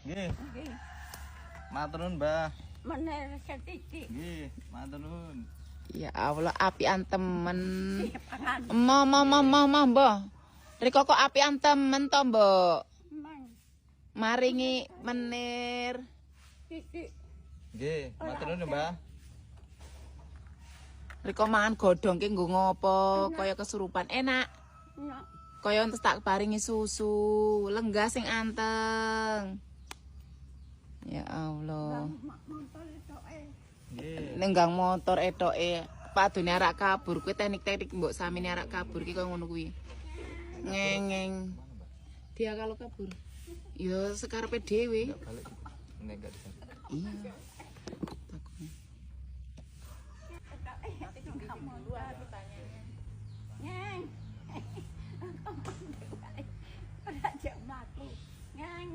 Nggih. Nggih. Matur nuwun, Mbah. Mener setitik. Nggih, matur nuwun. Ya Allah, apian temen. Pangan. Mbah. Riko kok apian temen to, Mbok. Mang. Maringi menir. Titik. Nggih, matur nuwun, Mbah. Riko mangan godhong ki nggo ngopo? Kaya kesurupan enak. Nak. Kaya entus tak paringi susu, lenggah sing anteng. Ya Allah. Motor itu Nggih. Nenggang motor etoke. Padune arak kabur kuwi teknik-teknik mbok samine arak kabur ki kaya ngono kuwi. Ngengeng. Dia kalau kabur. Ya sekarepe dhewe. Balik. Nek gak bisa. Iya. Takutnya. Ngang. Ora jam aku. Ngang.